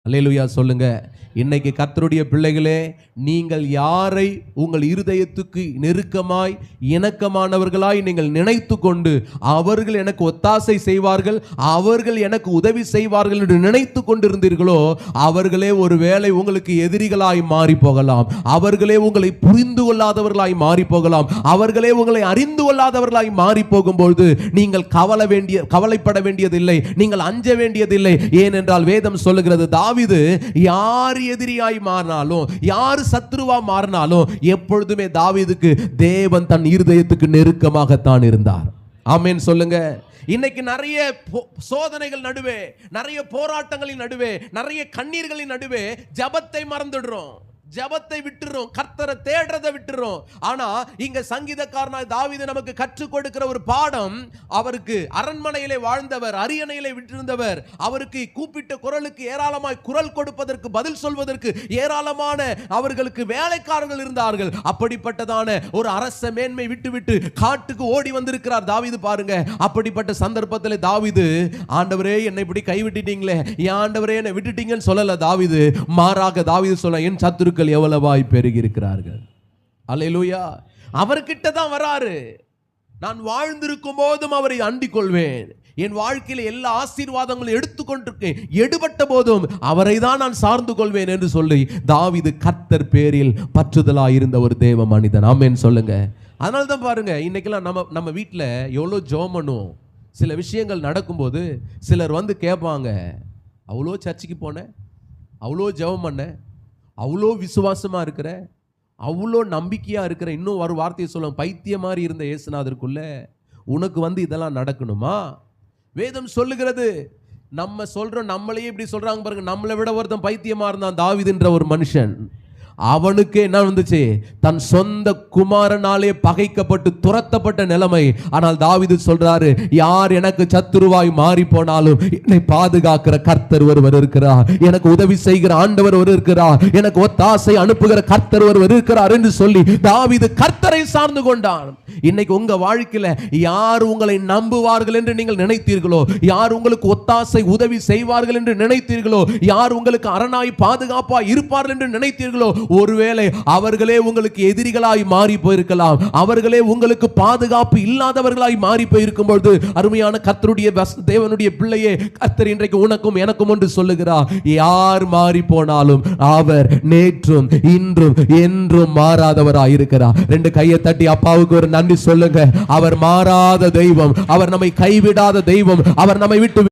அல்லேலூயா சொல்லுங்க. இன்னைக்கு கர்த்தருடைய பிள்ளைகளே, நீங்கள் யாரை உங்கள் இருதயத்துக்கு நெருக்கமாய் இணக்கமானவர்களாய் நீங்கள் நினைத்து கொண்டு அவர்கள் எனக்கு ஒத்தாசை செய்வார்கள், அவர்கள் எனக்கு உதவி செய்வார்கள் என்று நினைத்து கொண்டிருந்தீர்களோ அவர்களே ஒருவேளை உங்களுக்கு எதிரிகளாய் மாறி போகலாம். அவர்களே உங்களை புரிந்து கொள்ளாதவர்களாய் மாறி போகலாம். அவர்களே உங்களை அறிந்து கொள்ளாதவர்களாய் மாறி போகும்போது நீங்கள் கவலைப்பட வேண்டியதில்லை, நீங்கள் அஞ்ச வேண்டியதில்லை. ஏனென்றால் வேதம் சொல்லுகிறது, தாவீது யார் எதிரியாய் மாறினாலும், யார் சத்ருவா மாறினாலும் எப்பொழுதுமே தாவீதுக்கு தேவன் தன் இருதயத்துக்கு நெருக்கமாகத்தான் இருந்தார். ஆமென் சொல்லுங்க. இன்னைக்கு நிறைய சோதனைகள் நடுவே, நிறைய போராட்டங்களின் நடுவே, நிறைய கண்ணீர்களின் நடுவே ஜெபத்தை மறந்துடுறோம், ஜெபத்தை விட்டுறோம், கர்த்தரை தேடுறதை விட்டுறோம். ஆனா இங்க சங்கீதக்காரனாய் தாவீது நமக்கு கற்றுக் கொடுக்கிற ஒரு பாடம், அவருக்கு அரண்மனையிலே வாழ்ந்தவர், அரியணையிலே விட்டிருந்தவர், அவருக்கு கூப்பிட்ட குரலுக்கு ஏராளமாய் குரல் கொடுப்பதற்கு, பதில் சொல்வதற்கு ஏராளமான அவர்களுக்கு வேலைக்காரர்கள் இருந்தார்கள். அப்படிப்பட்டதான ஒரு அரச மேன்மை விட்டுவிட்டு காட்டுக்கு ஓடி வந்திருக்கிறார் தாவீது. பாருங்க, அப்படிப்பட்ட சந்தர்ப்பத்தில் தாவீது, ஆண்டவரே என்னை இப்படி கைவிட்டுட்டீங்களே, என் ஆண்டவரே என்னை விட்டுட்டீங்கன்னு சொல்லல தாவீது. மாறாக தாவீது சொல்ல, என் சத்துருக்கள் எவ்வளவாய் பெருகி இருக்கிறார்கள். அல்லேலூயா. அவர்கிட்ட தான் வராரு. நான் வாழ்ந்திருக்கும் போதும் அவரை அண்டிக் கொள்வேன், என் வாழ்க்கையில் எல்லா ஆசீர்வாதங்களும் எடுத்துக்கொண்டிருக்கேன், எடுபட்ட போதும் அவரை தான் நான் சார்ந்து கொள்வேன் என்று சொல்லி தாவீது கர்த்தர் பேரில் பற்றுதலாய் இருந்த ஒரு தேவ மனிதன். ஆமென் சொல்லுங்க. அதனால தான் பாருங்க, இன்னைக்கெல்லாம் நம்ம வீட்டில் எவ்வளோ ஜெபம் பண்ணுவோம். சில விஷயங்கள் நடக்கும்போது சிலர் வந்து கேட்பாங்க, அவ்வளோ சர்ச்சுக்கு போனேன், அவ்வளோ ஜெபம் பண்ணேன், அவ்வளோ விசுவாசமாக இருக்கிற, அவ்வளோ நம்பிக்கையாக இருக்கிற, இன்னும் ஒரு வார்த்தையை சொல்லுவோம், பைத்திய மாதிரி இருந்த இயேசுநாதருக்குள்ள உனக்கு வந்து இதெல்லாம் நடக்கணுமா? வேதம் சொல்லுகிறது, நம்ம சொல்கிறோம், நம்மளையே இப்படி சொல்கிறாங்க பாருங்க. நம்மளை விட ஒருத்தன் பைத்தியமாக இருந்தான் தாவீதுன்ற ஒரு மனுஷன். அவனுக்கு என்ன வந்துச்சு? தன் சொந்த குமாரனாலே பகைக்கப்பட்டு துரத்தப்பட்ட நிலைமை. ஆனால் தாவீது சொல்றாரு, யார் எனக்கு சத்துருவாய் மாறி போனாலும் என்னை பாதுகாக்கிற கர்த்தர் ஒருவர் இருக்கிறார், எனக்கு உதவி செய்கிற ஆண்டவர் ஒருவர் இருக்கிறார், எனக்கு ஒத்தாசை அனுப்புகிற கர்த்தர் ஒருவர் இருக்கிறார் என்று சொல்லி தாவீது கர்த்தரை சார்ந்து கொண்டான். இன்னைக்கு உங்க வாழ்க்கையில யார் உங்களை நம்புவார்கள் என்று நீங்கள் நினைத்தீர்களோ, யார் உங்களுக்கு ஒத்தாசை உதவி செய்வார்கள் என்று நினைத்தீர்களோ, யார் உங்களுக்கு அரணாய் பாதுகாப்பாய் இருப்பார்கள் என்று நினைத்தீர்களோ, ஒருவேளை அவர்களே உங்களுக்கு எதிரிகளாய் மாறி போயிருக்கலாம். அவர்களே உங்களுக்கு பாதுகாப்பு இல்லாதவர்களாய் மாறி போயிருக்கும் பொழுது, அருமையான கர்த்தருடைய தேவனுடைய பிள்ளையே, கர்த்தர் இன்றைக்கு உனக்கும் எனக்கும் ஒன்று சொல்லுகிறார், யார் மாறி போனாலும் அவர் நேற்றும் இன்றும் என்றும் மாறாதவராய் இருக்கிறார். ரெண்டு கையை தட்டி அப்பாவுக்கு ஒரு நன்றி சொல்லுங்க. அவர் மாறாத தெய்வம், அவர் நம்மை கைவிடாத தெய்வம், அவர் நம்மை விட்டு